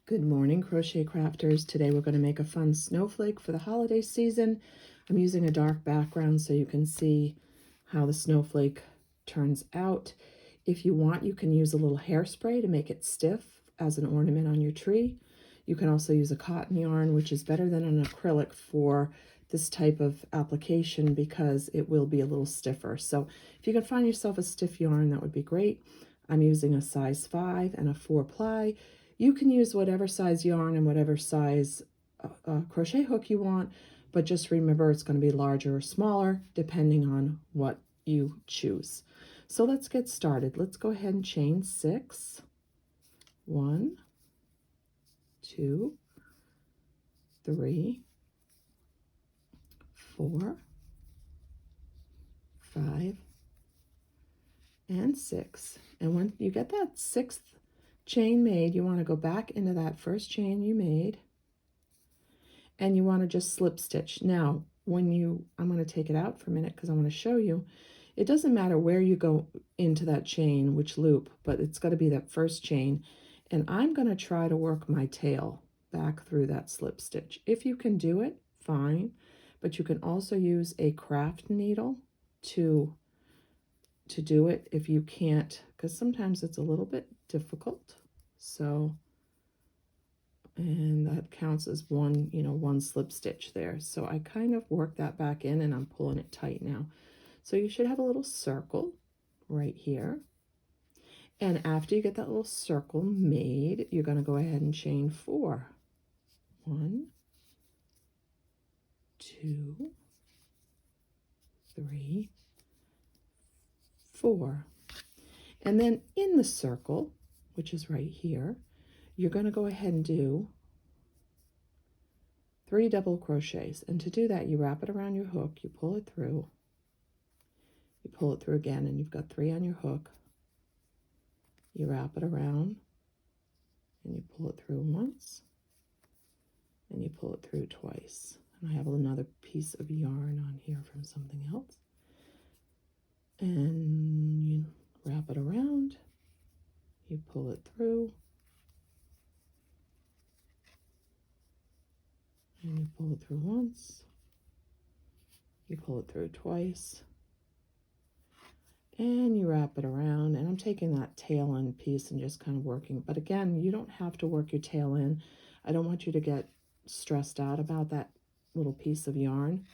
Good morning, crochet crafters. Today we're going to make a fun snowflake for the holiday season. I'm using a dark background so you can see how the snowflake turns out. If you want, you can use a little hairspray to make it stiff as an ornament on your tree. You can also use a cotton yarn, which is better than an acrylic for this type of application because it will be a little stiffer. So if you can find yourself a stiff yarn, that would be great. I'm using a size 5 and a 4 ply. You can use whatever size yarn and whatever size crochet hook you want, but just remember it's going to be larger or smaller depending on what you choose. So let's get started. Let's go ahead and chain 6. 1, 2, 3, 4, 5, and 6. And when you get that 6th chain made, you want to go back into that first chain you made and you want to just slip stitch. Now I'm going to take it out for a minute because I want to show you, it doesn't matter where you go into that chain, which loop, but it's got to be that first chain, and I'm going to try to work my tail back through that slip stitch. If you can do it, fine, but you can also use a craft needle to do it if you can't, because sometimes it's a little bit difficult. So, and that counts as one slip stitch there. So I kind of work that back in and I'm pulling it tight now. So you should have a little circle right here. And after you get that little circle made, you're going to go ahead and chain 4. 1, 2, 3, 4. And then in the circle, which is right here, you're going to go ahead and do 3 double crochets. And to do that, you wrap it around your hook, you pull it through, you pull it through again, and you've got 3 on your hook. You wrap it around, and you pull it through once, and you pull it through twice. And I have another piece of yarn on here from something else. And you wrap it around, you pull it through, and you pull it through once, you pull it through twice, and you wrap it around. And I'm taking that tail end piece and just kind of working, but again, you don't have to work your tail in. I don't want you to get stressed out about that little piece of yarn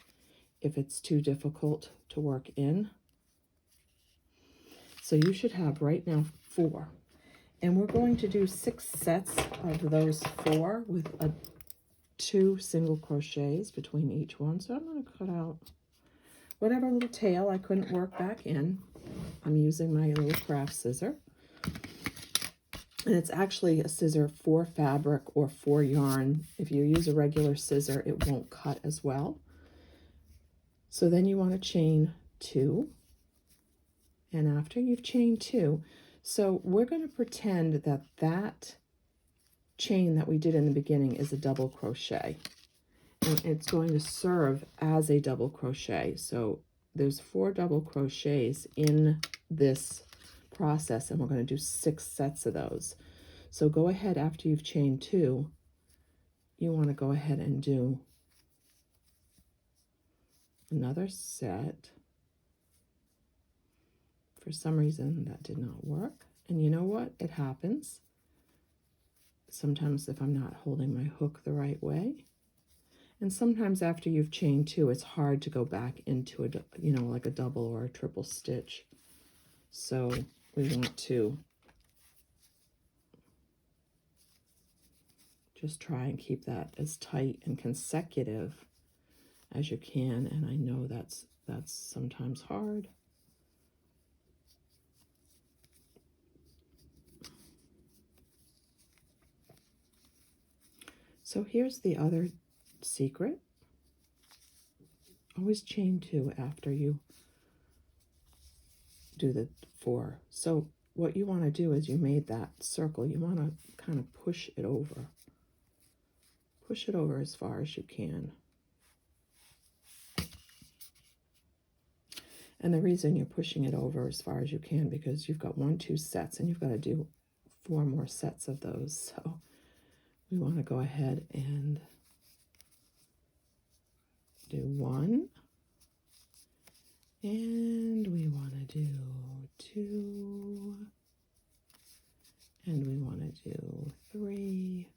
if it's too difficult to work in. So you should have right now 4, and we're going to do 6 sets of those 4 with 2 single crochets between each one. So I'm going to cut out whatever little tail I couldn't work back in. I'm using my little craft scissor, and it's actually a scissor for fabric or for yarn. If you use a regular scissor, it won't cut as well. So then you want to chain 2, and after you've chained 2, so we're going to pretend that that chain that we did in the beginning is a double crochet, and it's going to serve as a double crochet. So there's 4 double crochets in this process, and we're going to do 6 sets of those. So go ahead, after you've chained 2, you want to go ahead and do another set. For some reason that did not work, and you know what, it happens sometimes if I'm not holding my hook the right way. And sometimes after you've chained 2, it's hard to go back into like a double or a triple stitch. So we want to just try and keep that as tight and consecutive as you can. And I know that's sometimes hard. So here's the other secret. Always chain 2 after you do the 4. So what you want to do is, you made that circle, you want to kind of push it over. Push it over as far as you can. And the reason you're pushing it over as far as you can, because you've got 1, 2 sets, and you've got to do 4 more sets of those. So we want to go ahead and do 1, and we want to do 2, and we want to do 3,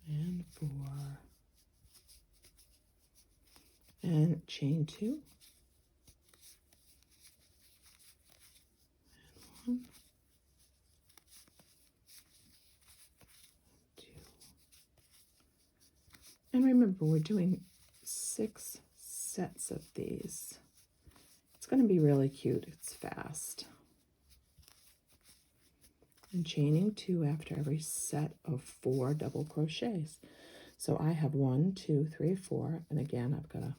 and 4, and chain 2, and 1, 2, and remember we're doing 6 sets of these. It's going to be really cute. It's fast. And chaining 2 after every set of 4 double crochets. So I have 1, 2, 3, 4, and again I've got to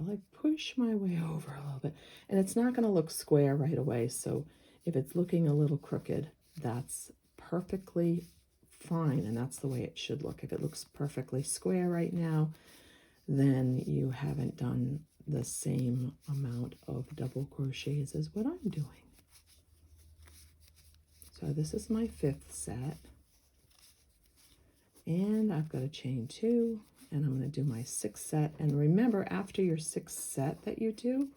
like push my way over a little bit, and it's not going to look square right away. So if it's looking a little crooked, that's perfectly fine, and that's the way it should look. If it looks perfectly square right now, then you haven't done the same amount of double crochets as what I'm doing. So this is my 5th set, and I've got to chain 2, and I'm going to do my 6th set. And remember, after your 6th set that you do,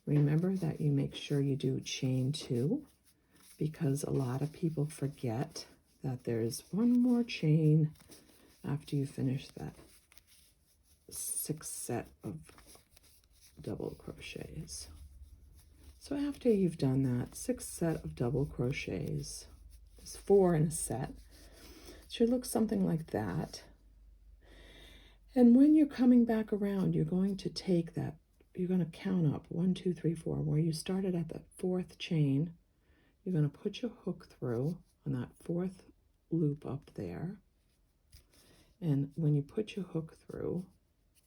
remember that you make sure you do chain 2, because a lot of people forget that there's one more chain after you finish that 6th set of double crochets. So after you've done that 6th set of double crochets, there's 4 in a set, it should look something like that. And when you're coming back around, you're going to take that, you're going to count up 1, 2, 3, 4, where you started at the 4th chain. You're going to put your hook through on that 4th loop up there. And when you put your hook through,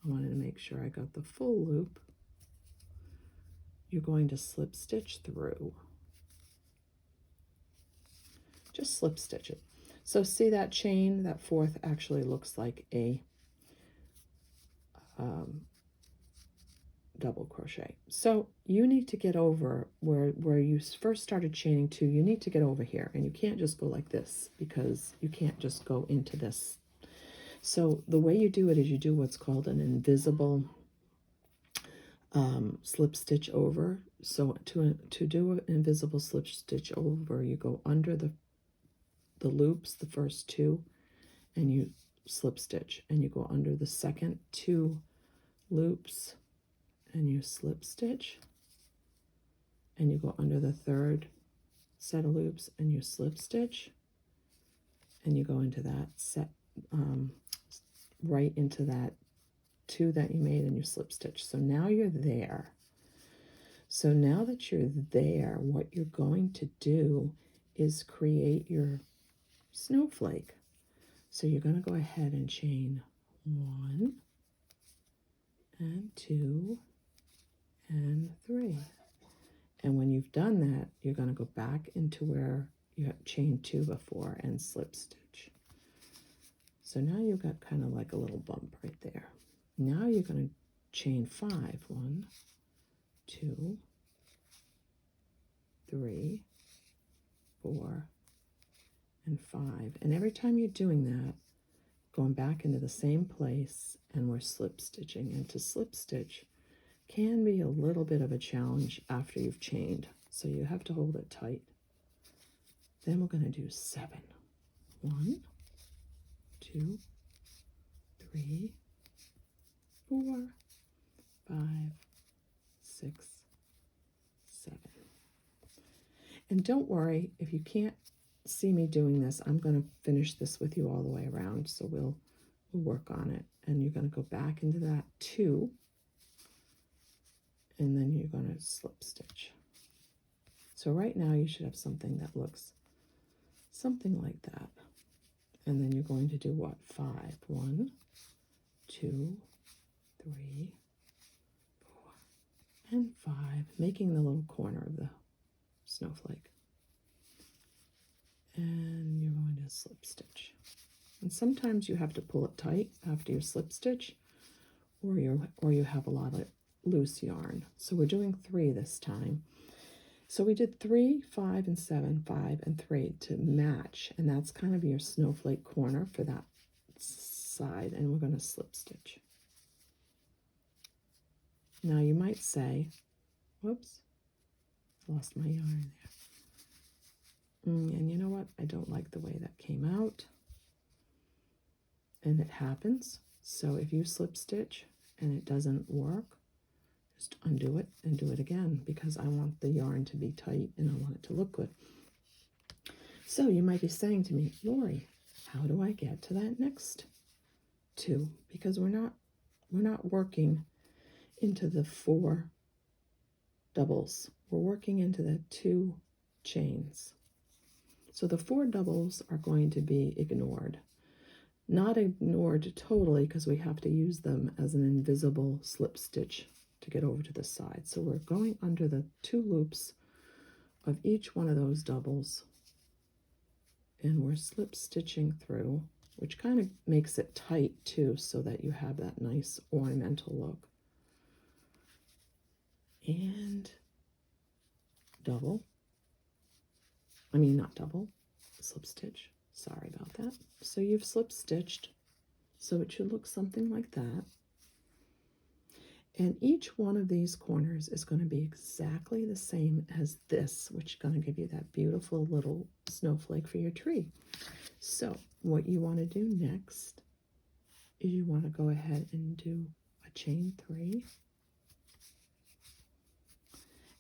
I wanted to make sure I got the full loop. You're going to slip stitch through. Just slip stitch it. So see that chain, that 4th actually looks like a double crochet. So you need to get over where you first started chaining 2, you need to get over here, and you can't just go like this, because you can't just go into this. So the way you do it is you do what's called an invisible slip stitch over. So to do an invisible slip stitch over, you go under the loops, the first 2, and you slip stitch, and you go under the second 2 loops and you slip stitch, and you go under the 3rd set of loops and you slip stitch, and you go into that set right into that 2 that you made, and you slip stitch. So now you're there. So now that you're there, what you're going to do is create your snowflake. So you're going to go ahead and chain 1 and 2 and 3. And when you've done that, you're going to go back into where you had chained 2 before and slip stitch. So now you've got kind of like a little bump right there. Now you're going to chain 5. 1, 2, 3, 4, and 5. And every time you're doing that, going back into the same place, and we're slip stitching. And to slip stitch can be a little bit of a challenge after you've chained, so you have to hold it tight. Then we're going to do 7. 1, 2, 3, 4, 5, 6, 7. And don't worry if you can't see me doing this. I'm going to finish this with you all the way around, so we'll work on it. And you're going to go back into that 2, and then you're going to slip stitch. So right now you should have something that looks something like that. And then you're going to do what? 5. 1, 2, 3, 4, and 5, making the little corner of the snowflake. And you're going to slip stitch. And sometimes you have to pull it tight after you slip stitch, or you have a lot of loose yarn. So we're doing 3 this time. So we did 3, 5, and 7, 5, and 3 to match, and that's kind of your snowflake corner for that side, and we're going to slip stitch. Now you might say, whoops, lost my yarn there. And you know what? I don't like the way that came out. And it happens. So if you slip stitch and it doesn't work, just undo it and do it again, because I want the yarn to be tight and I want it to look good. So you might be saying to me, Lori, how do I get to that next 2? Because we're not working into the 4 doubles. We're working into the 2 chains. So the 4 doubles are going to be ignored. Not ignored totally, because we have to use them as an invisible slip stitch to get over to the side. So we're going under the 2 loops of each one of those doubles, and we're slip stitching through, which kind of makes it tight too, so that you have that nice ornamental look. And slip stitch. Sorry about that. So you've slip stitched, so it should look something like that. And each one of these corners is going to be exactly the same as this, which is going to give you that beautiful little snowflake for your tree. So what you want to do next is you want to go ahead and do a chain 3.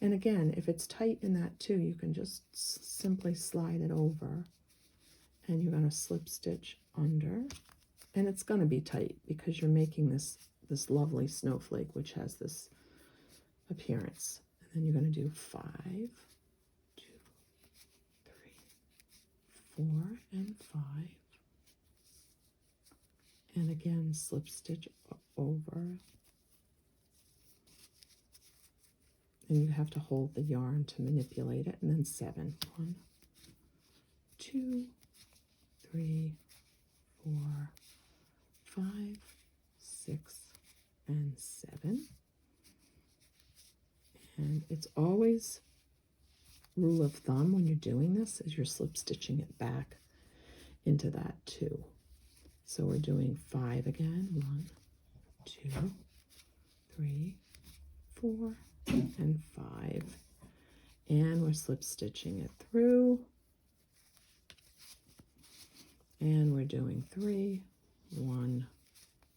And again, if it's tight in that 2, you can just simply slide it over, and you're going to slip stitch under, and it's going to be tight because you're making this lovely snowflake which has this appearance. And then you're going to do 5, 2, 3, 4, and 5, and again slip stitch over, and you have to hold the yarn to manipulate it, and then 7, 1, 2, 3, 4, 5, 6, and 7. And it's always rule of thumb when you're doing this is you're slip stitching it back into that 2. So we're doing 5 again, 1, 2, 3, 4, and 5, and we're slip stitching it through, and we're doing 3, 1,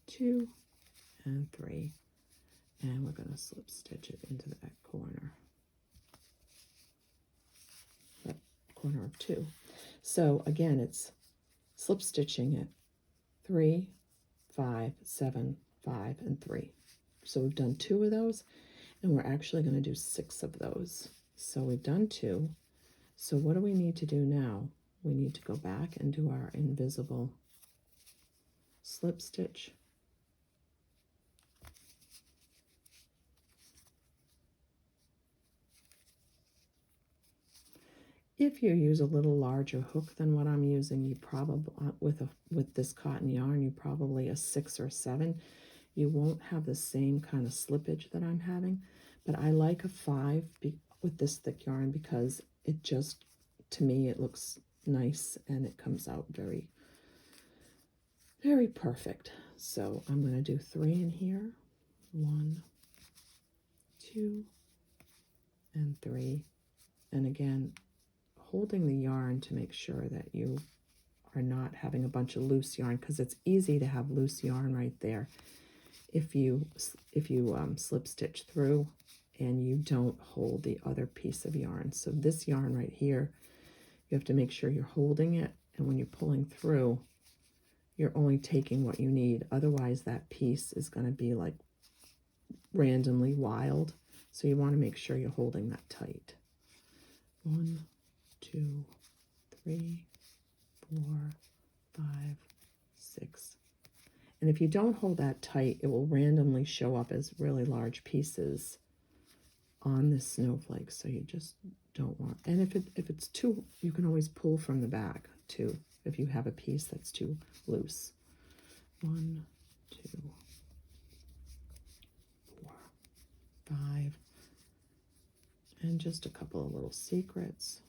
2, and 3, and we're going to slip stitch it into that corner of 2. So again, it's slip stitching it 3, 5, 7, 5, and 3. So we've done 2 of those, and we're actually going to do 6 of those. So we've done 2. So what do we need to do now? We need to go back and do our invisible slip stitch. If you use a little larger hook than what I'm using, you probably, with this cotton yarn, you probably a 6 or 7. You won't have the same kind of slippage that I'm having, but I like a 5 with this thick yarn because it just, to me, it looks nice and it comes out very, very perfect. So I'm going to do 3 in here, 1, 2, and 3, and again, holding the yarn to make sure that you are not having a bunch of loose yarn, because it's easy to have loose yarn right there if you slip stitch through and you don't hold the other piece of yarn. So this yarn right here, you have to make sure you're holding it, and when you're pulling through, you're only taking what you need. Otherwise that piece is going to be like randomly wild. So you want to make sure you're holding that tight. 1, 2, 3, 4, 5, 6. And if you don't hold that tight, it will randomly show up as really large pieces on this snowflake. So you just don't want, and if it's too, you can always pull from the back too, if you have a piece that's too loose. 1, 2, 4, 5, And just a couple of little secrets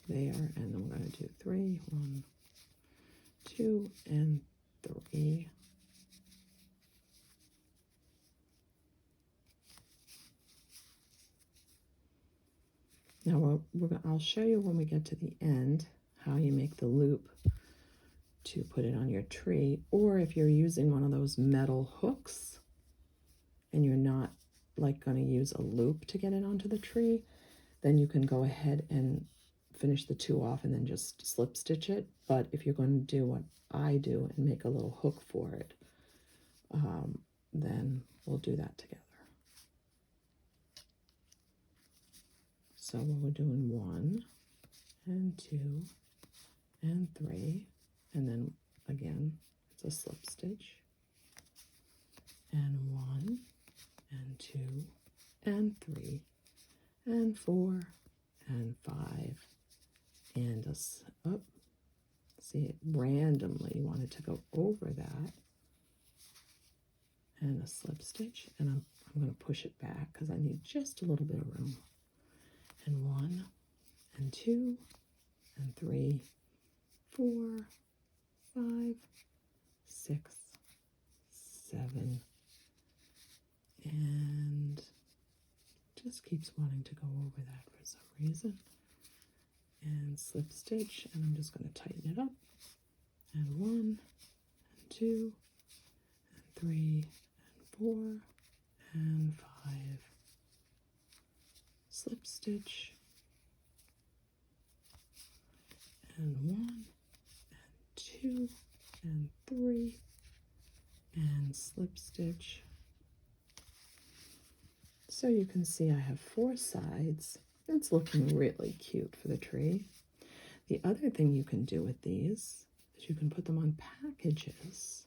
there, and then we're going to do 3, 1, 2, and 3. Now I'll show you when we get to the end how you make the loop to put it on your tree, or if you're using one of those metal hooks and you're not like going to use a loop to get it onto the tree, then you can go ahead and finish the 2 off and then just slip stitch it. But if you're going to do what I do and make a little hook for it, then we'll do that together. So we're doing 1 and 2 and 3, and then again it's a slip stitch, and 1 and 2 and 3 and 4 and 5, and up. See, it randomly wanted to go over that, and a slip stitch, and I'm going to push it back because I need just a little bit of room. And 1 and 2 and 3, 4, 5, 6, 7, and just keeps wanting to go over that for some reason. And slip stitch, and I'm just going to tighten it up. And 1 and 2 and 3 and 4 and 5. Slip stitch, and 1 and 2 and 3, and slip stitch. So you can see I have 4 sides. It's looking really cute for the tree. The other thing you can do with these is you can put them on packages.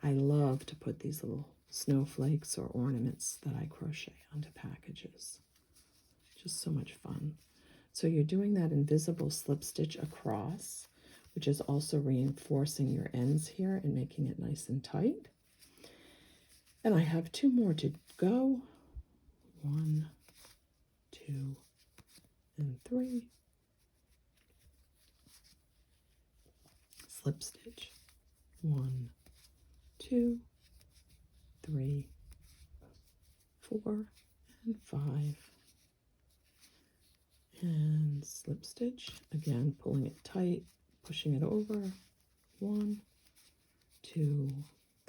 I love to put these little snowflakes or ornaments that I crochet onto packages. Just so much fun. So you're doing that invisible slip stitch across, which is also reinforcing your ends here and making it nice and tight. And I have 2 more to go. 1, 2, and 3. Slip stitch. 1, 2, 3, 4, and 5. And slip stitch. Again, pulling it tight, pushing it over. 1, 2,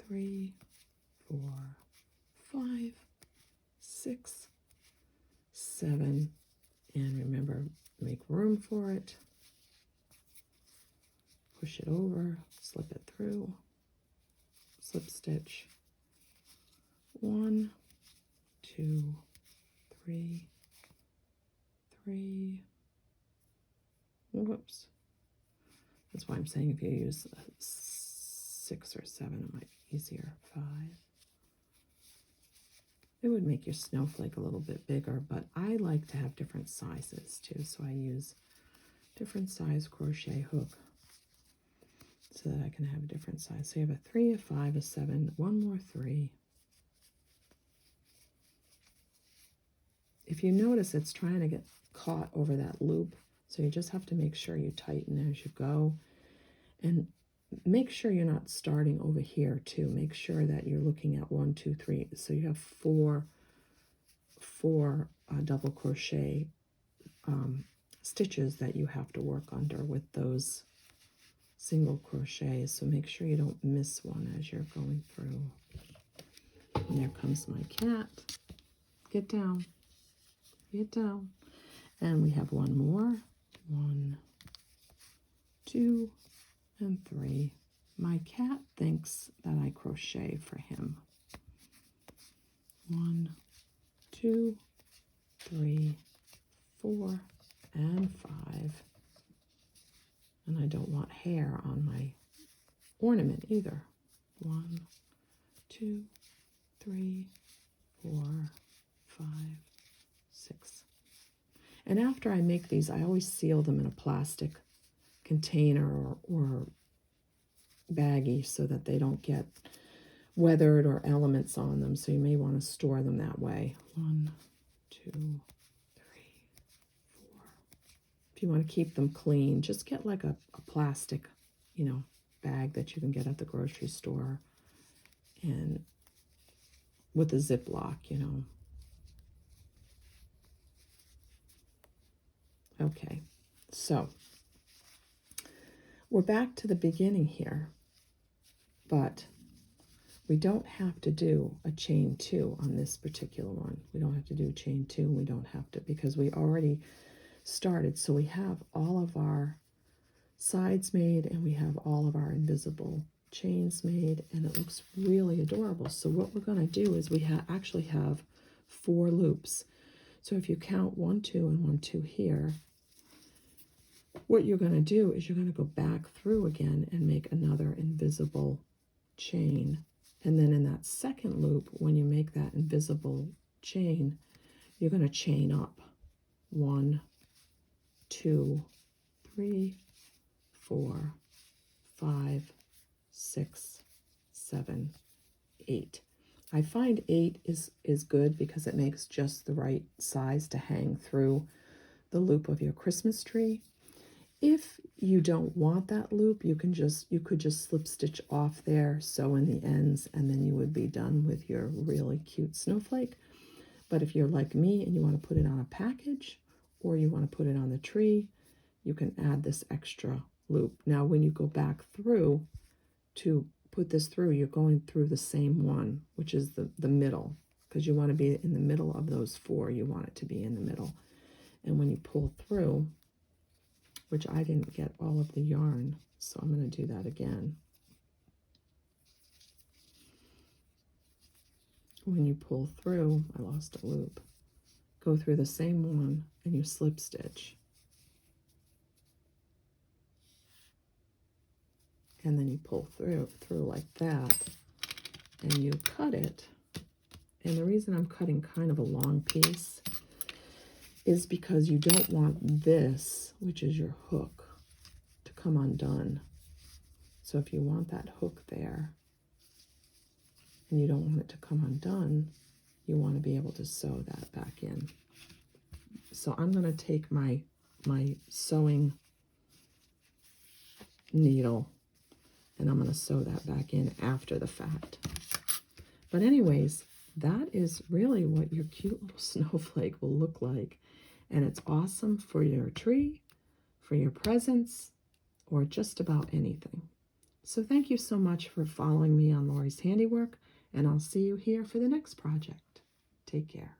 3, 4, 5, 6, 7, and remember, make room for it. Push it over, slip it through, slip stitch. 1, 2, 3, 3. Whoops. That's why I'm saying if you use a 6 or 7, it might be easier. 5. It would make your snowflake a little bit bigger, but I like to have different sizes too, so I use different size crochet hook so that I can have a different size. So you have a 3, a 5, a 7, 1 more 3. If you notice, it's trying to get caught over that loop, so you just have to make sure you tighten as you go, and make sure you're not starting over here too. Make sure that you're looking at 1, 2, 3. So you have four double crochet stitches that you have to work under with those single crochets. So make sure you don't miss one as you're going through. And there comes my cat. Get down. Get down. And we have 1 more. 1, 2, and 3. My cat thinks that I crochet for him. 1, 2, 3, 4, and 5. And I don't want hair on my ornament either. 1, 2, 3, 4, 5, 6. And after I make these, I always seal them in a plastic container or baggie so that they don't get weathered or elements on them. So you may want to store them that way. 1, 2, 2, 3, 4. If you want to keep them clean, just get like a plastic, you know, bag that you can get at the grocery store, and with a Ziploc, you know. Okay, so we're back to the beginning here, but we don't have to do a chain 2 on this particular one. We don't have to do chain 2. We don't have to, because we already started. So we have all of our sides made, and we have all of our invisible chains made, and it looks really adorable. So what we're going to do is we actually have 4 loops. So if you count 1, 2, and 1, 2 here, what you're going to do is you're going to go back through again and make another invisible chain. And then in that second loop, when you make that invisible chain, you're going to chain up 1, 2, 3, 4, 5, 6, 7, 8. I find 8 is good because it makes just the right size to hang through the loop of your Christmas tree. If you don't want that loop, you could just slip stitch off there, sew in the ends, and then you would be done with your really cute snowflake. But if you're like me and you want to put it on a package, or you want to put it on the tree, you can add this extra loop. Now when you go back through to put this through, you're going through the same one, which is the middle, because you want to be in the middle of those 4. You want it to be in the middle. And when you pull through, which I didn't get all of the yarn, so I'm going to do that again. When you pull through, I lost a loop, go through the same one and you slip stitch. And then you pull through like that, and you cut it. And the reason I'm cutting kind of a long piece is because you don't want this, which is your hook, to come undone. So if you want that hook there, and you don't want it to come undone, you want to be able to sew that back in. So I'm going to take my sewing needle, and I'm going to sew that back in after the fact. But anyways, that is really what your cute little snowflake will look like. And it's awesome for your tree, for your presents, or just about anything. So thank you so much for following me on Lori's Handiwork, and I'll see you here for the next project. Take care.